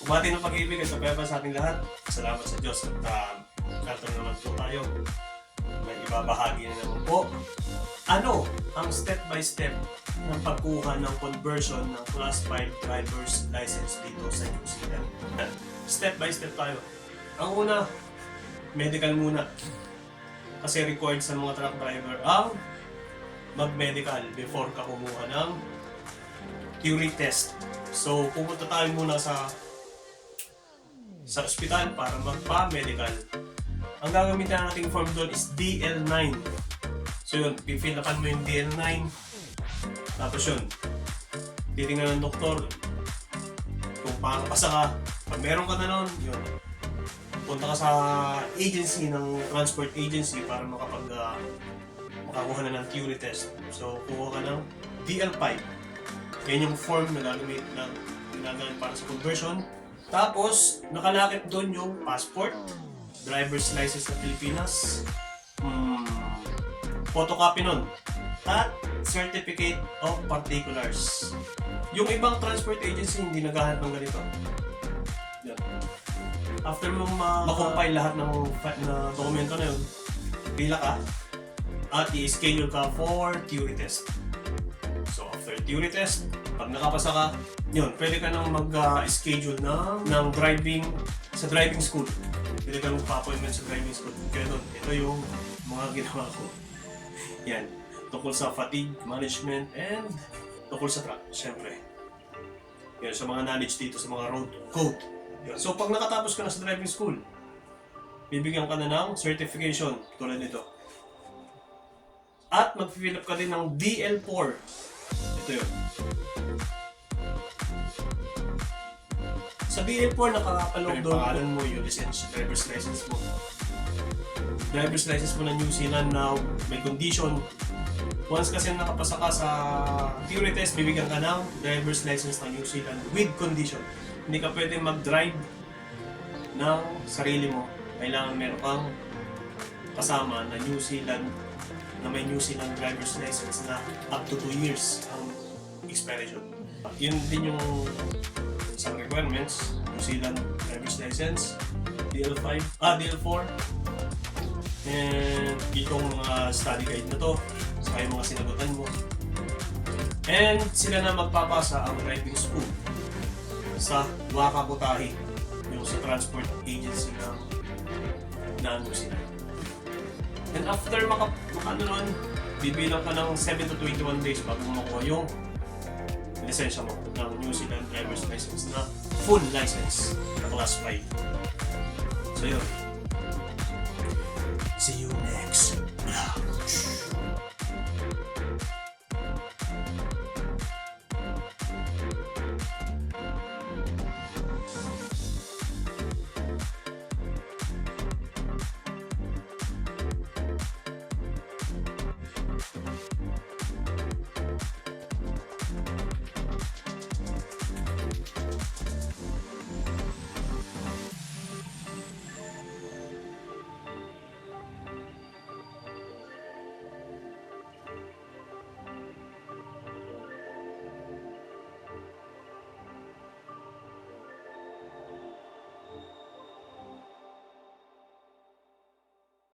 Bumati ng pag-ibig at kapayapaan sa ating lahat. Salamat sa Diyos at narito na naman po tayo. May ibabahagi na naman po. Ano ang step-by-step ng pagkuha ng conversion ng Class 5 driver's license dito sa New Zealand? Step-by-step tayo. Ang una, medical muna. Kasi required sa mga truck driver ang mag-medical before ka kumuha ng theory test. So, pumunta tayo muna sa ospital para magpa-medical. Ang gagamitin nating form doon is DL9. So yun, pifilapan mo yung DL9. Tapos yun, titingnan ng doktor kung paano pasa ka. Pag meron ka na nun, yun, punta ka sa agency ng transport agency para makakuha na ng theory test. So, kuha ka ng DL5. Yan yung form na ginagamit para sa conversion. Tapos, nakalakip doon yung passport, driver's license ng Pilipinas, photocopy nun, at certificate of particulars. Yung ibang transport agency hindi naghahanap ng ganito. Yan. After mong makompile lahat ng dokumento na yun, pila ka, at i-schedule ka for theory test. So, after theory test, pag nakapasa ka, yun, pwede ka nang mag-schedule ng driving sa driving school. Pwede ka magpa-appointment sa driving school. Kaya doon, ito yung mga ginawa ko. Yan, tungkol sa fatigue management and tungkol sa truck, syempre. Yan, sa mga knowledge dito sa mga road code. Yan. So, pag nakatapos ka na sa driving school, bibigyan ka na ng certification tulad nito. At mag-fill up ka din ng DL4. Ito yun. Sa DL4, nakakapalog doon pangalan mo yung driver's license mo. Driver's license mo ng New Zealand na may condition. Once kasi nakapasa ka sa theory test, bibigyan ka ng driver's license ng New Zealand with condition. Hindi ka pwede mag-drive ng sarili mo. Kailangan meron kang kasama na New Zealand, na may New Zealand driver's license na up to 2 years ang expiration. Yun din yung isang requirements, New Zealand driver's license, DL4, and itong mga study guide na to, saka yung mga sinagutan mo. And sila na magpapasa ang driving school sa Waka Kotahi, yung sa transport agency ng New Zealand. And after nun, bibilang ka ng 7 to 21 days bago makuha yung lisensya mo ng New Zealand driver's license na full license na class 5. So yun. See you next vlog.